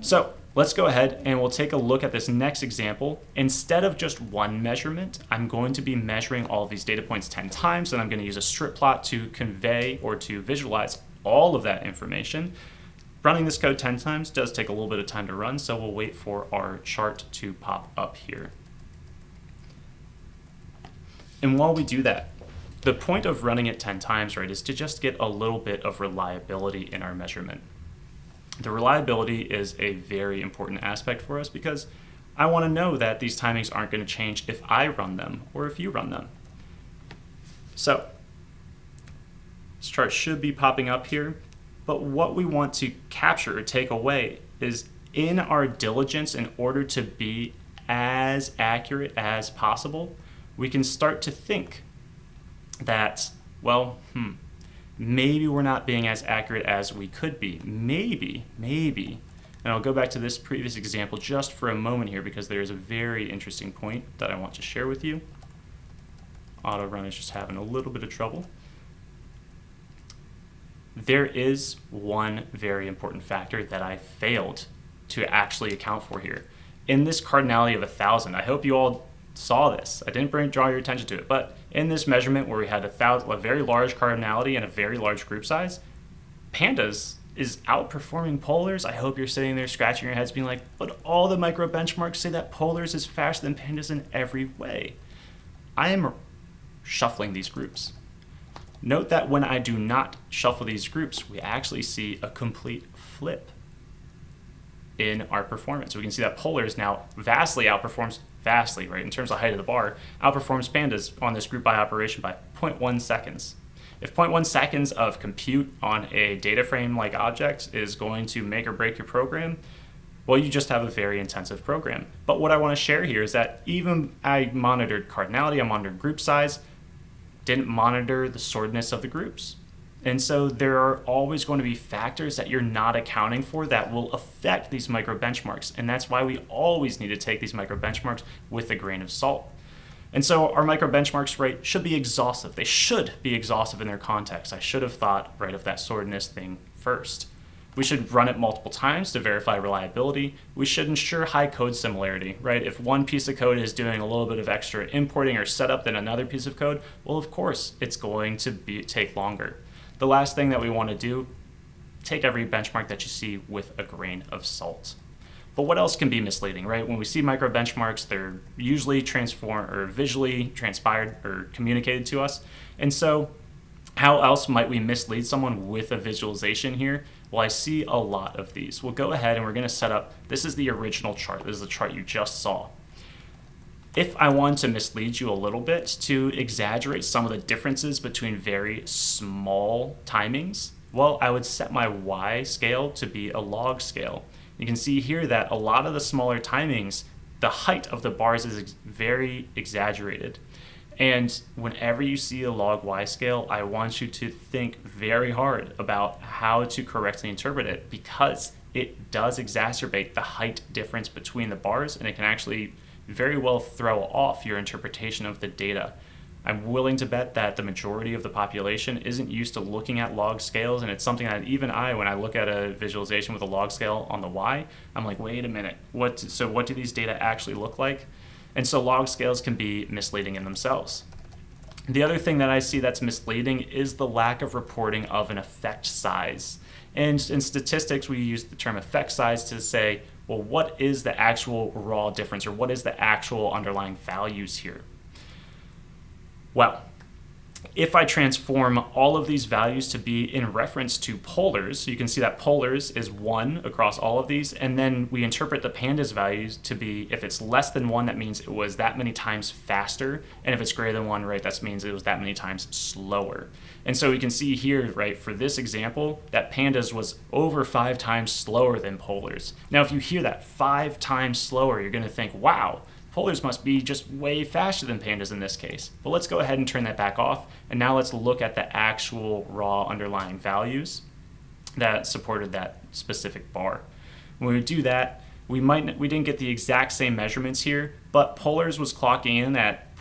So let's go ahead and we'll take a look at this next example. Instead of just one measurement, I'm going to be measuring all of these data points 10 times, and I'm going to use a strip plot to convey or to visualize all of that information. Running this code 10 times does take a little bit of time to run, so we'll wait for our chart to pop up here. And while we do that, the point of running it 10 times, right, is to just get a little bit of reliability in our measurement. The reliability is a very important aspect for us because I want to know that these timings aren't going to change if I run them or if you run them. So this chart should be popping up here, but what we want to capture or take away is in our diligence, in order to be as accurate as possible, we can start to think that, well, maybe we're not being as accurate as we could be. Maybe, and I'll go back to this previous example just for a moment here because there's a very interesting point that I want to share with you. Auto run is just having a little bit of trouble. There is one very important factor that I failed to actually account for here. In this cardinality of 1,000, I hope you all saw this. I didn't draw your attention to it, but in this measurement where we had a very large cardinality and a very large group size, pandas is outperforming polars. I hope you're sitting there scratching your heads being like, but all the micro benchmarks say that polars is faster than pandas in every way. I am shuffling these groups. Note that when I do not shuffle these groups, we actually see a complete flip in our performance. We can see that polars now vastly, right, in terms of height of the bar, outperforms pandas on this group by operation by 0.1 seconds. If 0.1 seconds of compute on a data frame like object is going to make or break your program, well, you just have a very intensive program. But what I want to share here is that even I monitored cardinality, I monitored group size, didn't monitor the sortedness of the groups. And so there are always going to be factors that you're not accounting for that will affect these micro benchmarks. And that's why we always need to take these micro benchmarks with a grain of salt. And so our micro benchmarks, right, should be exhaustive. They should be exhaustive in their context. I should have thought, right, of that sortedness thing first. We should run it multiple times to verify reliability. We should ensure high code similarity, right? If one piece of code is doing a little bit of extra importing or setup than another piece of code, well, of course, it's going to take longer. The last thing that we want to do, take every benchmark that you see with a grain of salt. But what else can be misleading, right? When we see micro benchmarks, they're usually transformed or visually transpired or communicated to us. And so how else might we mislead someone with a visualization here? Well, I see a lot of these. We'll go ahead and we're going to set up, this is the original chart. This is the chart you just saw. If I want to mislead you a little bit to exaggerate some of the differences between very small timings, well, I would set my Y scale to be a log scale. You can see here that a lot of the smaller timings, the height of the bars is very exaggerated. And whenever you see a log Y scale, I want you to think very hard about how to correctly interpret it because it does exacerbate the height difference between the bars, and it can actually very well throw off your interpretation of the data. I'm willing to bet that the majority of the population isn't used to looking at log scales, and it's something that even when I look at a visualization with a log scale on the Y, I'm like, wait a minute, what do these data actually look like? And so log scales can be misleading in themselves. The other thing that I see that's misleading is the lack of reporting of an effect size. And in statistics, we use the term effect size to say, well, what is the actual raw difference, or what is the actual underlying values here? Well, if I transform all of these values to be in reference to polars, you can see that polars is 1 across all of these, and then we interpret the pandas values to be, if it's less than 1, that means it was that many times faster, and if it's greater than 1, right, that means it was that many times slower. And so we can see here, right, for this example, that pandas was over 5 times slower than polars. Now, if you hear that 5 times slower, you're going to think, wow, polars must be just way faster than pandas in this case. But let's go ahead and turn that back off, and now let's look at the actual raw underlying values that supported that specific bar. When we do that, we didn't get the exact same measurements here, but polars was clocking in at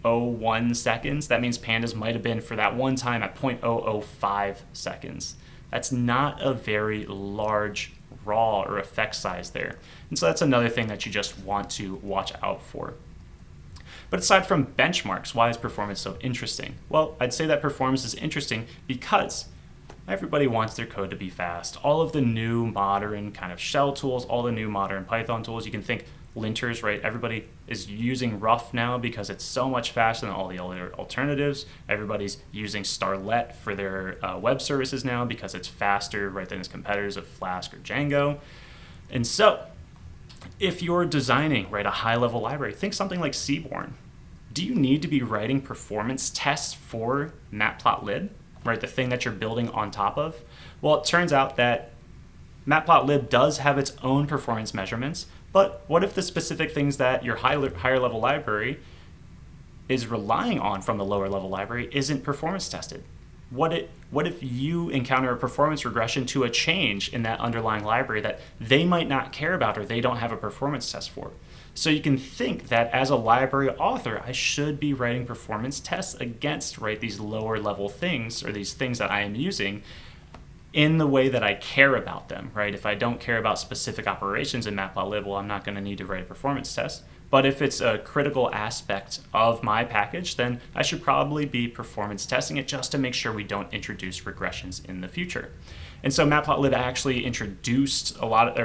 0.001 seconds, that means pandas might have been for that one time at 0.005 seconds. That's not a very large raw or effect size there. And so that's another thing that you just want to watch out for. But aside from benchmarks, why is performance so interesting? Well, I'd say that performance is interesting because everybody wants their code to be fast. All of the new modern kind of shell tools, all the new modern Python tools, you can think linters, right? Everybody is using Rough now because it's so much faster than all the other alternatives. Everybody's using Starlet for their web services now because it's faster, right, than its competitors of Flask or Django. And so if you're designing, right, a high-level library, think something like Seaborn. Do you need to be writing performance tests for matplotlib, right, the thing that you're building on top of? Well, it turns out that matplotlib does have its own performance measurements, but what if the specific things that your higher level library is relying on from the lower level library isn't performance tested? What if you encounter a performance regression to a change in that underlying library that they might not care about or they don't have a performance test for? So you can think that as a library author, I should be writing performance tests against, right, these lower level things or these things that I am using in the way that I care about them, right? If I don't care about specific operations in matplotlib, well, I'm not going to need to write a performance test. But if it's a critical aspect of my package, then I should probably be performance testing it just to make sure we don't introduce regressions in the future. And so matplotlib actually introduced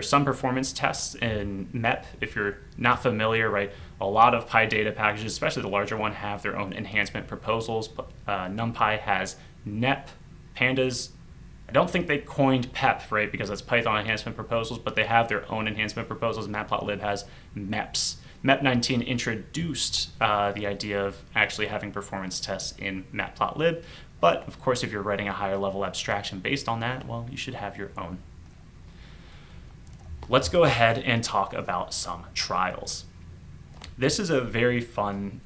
some performance tests in MEP. If you're not familiar, right, a lot of PyData packages, especially the larger one, have their own enhancement proposals. NumPy has NEP, Pandas. I don't think they coined PEP, right, because that's Python enhancement proposals, but they have their own enhancement proposals. Matplotlib has MEPs. MEP 19 introduced the idea of actually having performance tests in matplotlib, but of course if you're writing a higher level abstraction based on that, well, you should have your own. Let's go ahead and talk about some trials. This is a very fun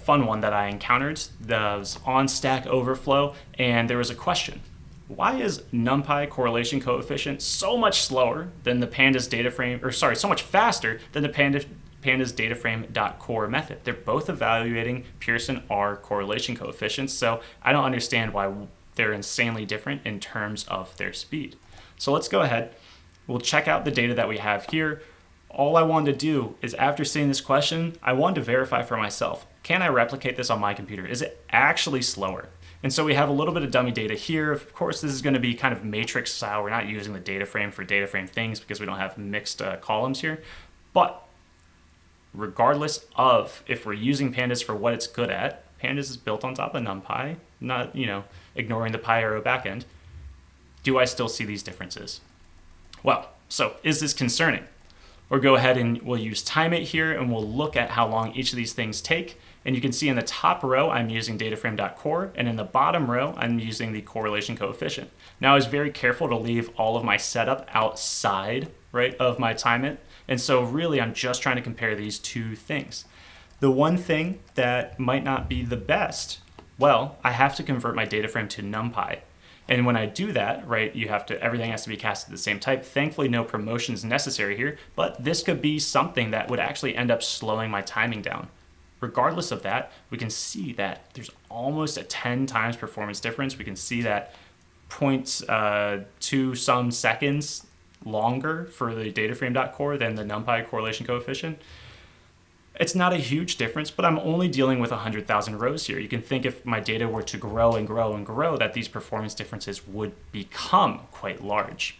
one that I encountered. That was on Stack Overflow, and there was a question. Why is NumPy correlation coefficient so much slower than the pandas data frame, so much faster than the pandas dataframe.core method? They're both evaluating Pearson R correlation coefficients, so I don't understand why they're insanely different in terms of their speed. So let's go ahead. We'll check out the data that we have here. All I wanted to do is, after seeing this question, I wanted to verify for myself. Can I replicate this on my computer? Is it actually slower? And so we have a little bit of dummy data here. Of course, this is going to be kind of matrix style. We're not using the data frame for data frame things because we don't have mixed columns here. But regardless of if we're using Pandas for what it's good at, Pandas is built on top of NumPy, not, ignoring the PyArrow backend. Do I still see these differences? Well, so is this concerning? Or go ahead and we'll use timeit here and we'll look at how long each of these things take. And you can see in the top row, I'm using dataframe.core, and in the bottom row, I'm using the correlation coefficient. Now, I was very careful to leave all of my setup outside, right, of my timeit. And so really, I'm just trying to compare these two things. The one thing that might not be the best, well, I have to convert my data frame to NumPy. And when I do that, right, everything has to be casted the same type. Thankfully, no promotions necessary here, but this could be something that would actually end up slowing my timing down. Regardless of that, we can see that there's almost a 10 times performance difference. We can see that 0.2 some seconds longer for the dataframe.core than the NumPy correlation coefficient. It's not a huge difference, but I'm only dealing with 100,000 rows here. You can think if my data were to grow and grow and grow, that these performance differences would become quite large.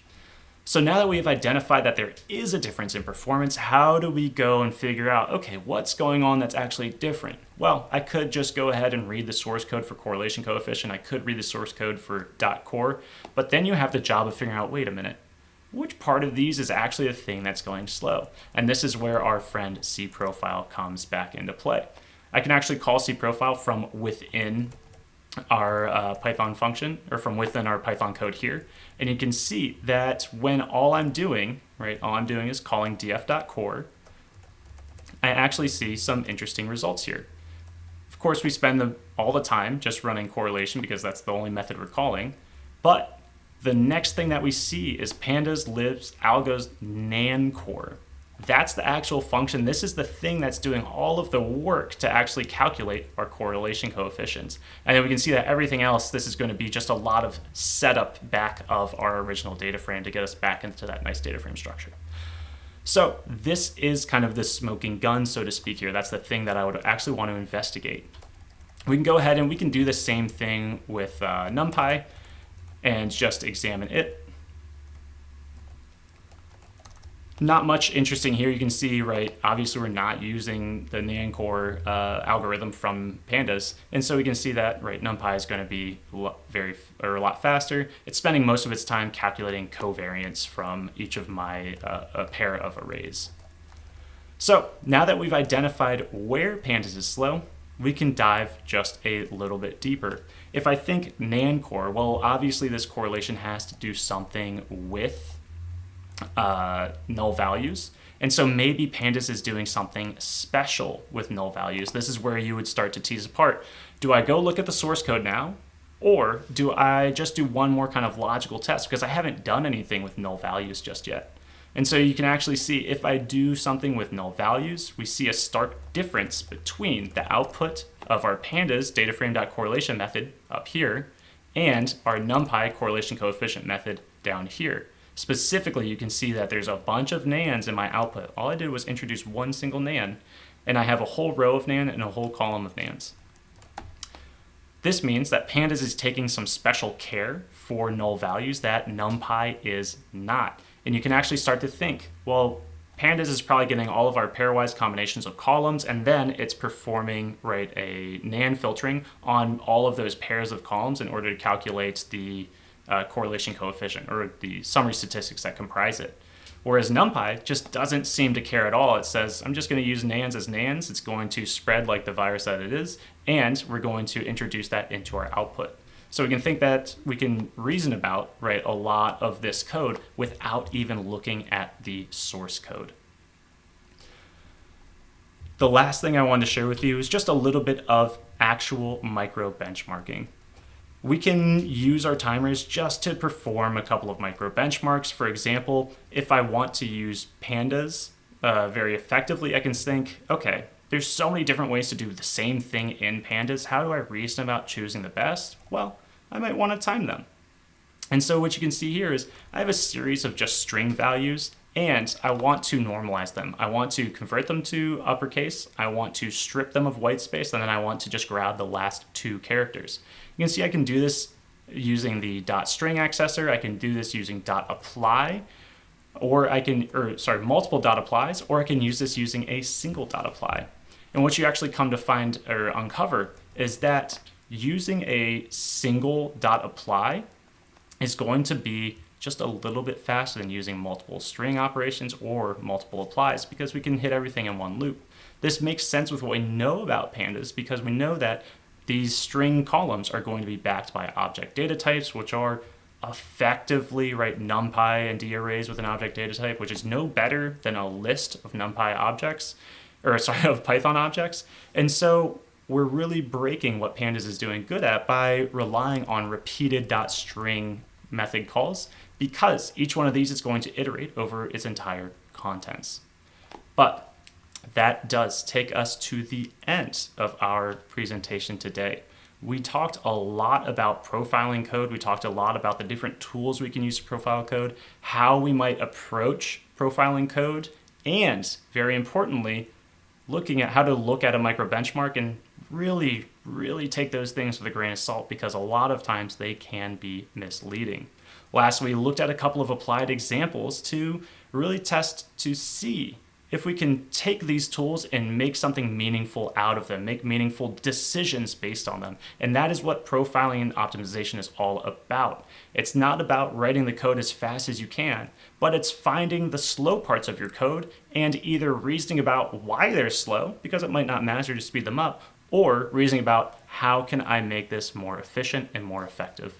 So now that we have identified that there is a difference in performance, how do we go and figure out, okay, what's going on that's actually different? Well, I could just go ahead and read the source code for correlation coefficient. I could read the source code for .core, but then you have the job of figuring out, wait a minute, which part of these is actually the thing that's going slow? And this is where our friend cprofile comes back into play. I can actually call cprofile from within our Python function, or from within our Python code here. And you can see that when all I'm doing is calling df.core, I actually see some interesting results here. Of course, we spend all the time just running correlation because that's the only method we're calling. But the next thing that we see is pandas libs algos nan core. That's the actual function. This is the thing that's doing all of the work to actually calculate our correlation coefficients. And then we can see that everything else, this is going to be just a lot of setup back of our original data frame to get us back into that nice data frame structure. So this is kind of the smoking gun, so to speak here. That's the thing that I would actually want to investigate. We can go ahead and we can do the same thing with NumPy and just examine it. Not much interesting here. You can see, right, obviously we're not using the NAND core algorithm from pandas. And so we can see that, right, NumPy is going to be a lot faster. It's spending most of its time calculating covariance from each of my a pair of arrays. So now that we've identified where pandas is slow, we can dive just a little bit deeper. If I think NAND core, well, obviously this correlation has to do something with null values. And so maybe pandas is doing something special with null values. This is where you would start to tease apart. Do I go look at the source code now? Or do I just do one more kind of logical test? Because I haven't done anything with null values just yet. And so you can actually see if I do something with null values, we see a stark difference between the output of our pandas dataframe.correlation method up here and our NumPy correlation coefficient method down here. Specifically, you can see that there's a bunch of NANDs in my output. All I did was introduce one single NAND, and I have a whole row of NAND and a whole column of NANDs. This means that pandas is taking some special care for null values that NumPy is not. And you can actually start to think, well, pandas is probably getting all of our pairwise combinations of columns, and then it's performing, right, a NAND filtering on all of those pairs of columns in order to calculate the correlation coefficient or the summary statistics that comprise it. Whereas NumPy just doesn't seem to care at all. It says, I'm just going to use NANDs as NANDs. It's going to spread like the virus that it is, and we're going to introduce that into our output. So we can think that we can reason about, right, a lot of this code without even looking at the source code. The last thing I wanted to share with you is just a little bit of actual micro benchmarking. We can use our timers just to perform a couple of micro benchmarks. For example, if I want to use pandas very effectively, I can think, okay, there's so many different ways to do the same thing in pandas. How do I reason about choosing the best? Well, I might want to time them. And so what you can see here is I have a series of just string values, and I want to normalize them. I want to convert them to uppercase. I want to strip them of white space, and then I want to just grab the last two characters. You can see I can do this using the .string accessor. I can do this using .apply, or I can, multiple .applies, or I can use this using a single .apply. And what you actually come to find or uncover is that using a single .apply is going to be just a little bit faster than using multiple string operations or multiple applies, because we can hit everything in one loop. This makes sense with what we know about pandas, because we know that these string columns are going to be backed by object data types, which are effectively, right, NumPy and D arrays with an object data type, which is no better than a list of NumPy objects, of Python objects. And so we're really breaking what pandas is doing good at by relying on repeated .string method calls, because each one of these is going to iterate over its entire contents. But that does take us to the end of our presentation today. We talked a lot about profiling code. We talked a lot about the different tools we can use to profile code, how we might approach profiling code, and very importantly, looking at how to look at a micro benchmark and really, really take those things with a grain of salt, because a lot of times they can be misleading. Last, we looked at a couple of applied examples to really test to see if we can take these tools and make something meaningful out of them, make meaningful decisions based on them. And that is what profiling and optimization is all about. It's not about writing the code as fast as you can, but it's finding the slow parts of your code and either reasoning about why they're slow, because it might not matter to speed them up, or reasoning about how can I make this more efficient and more effective.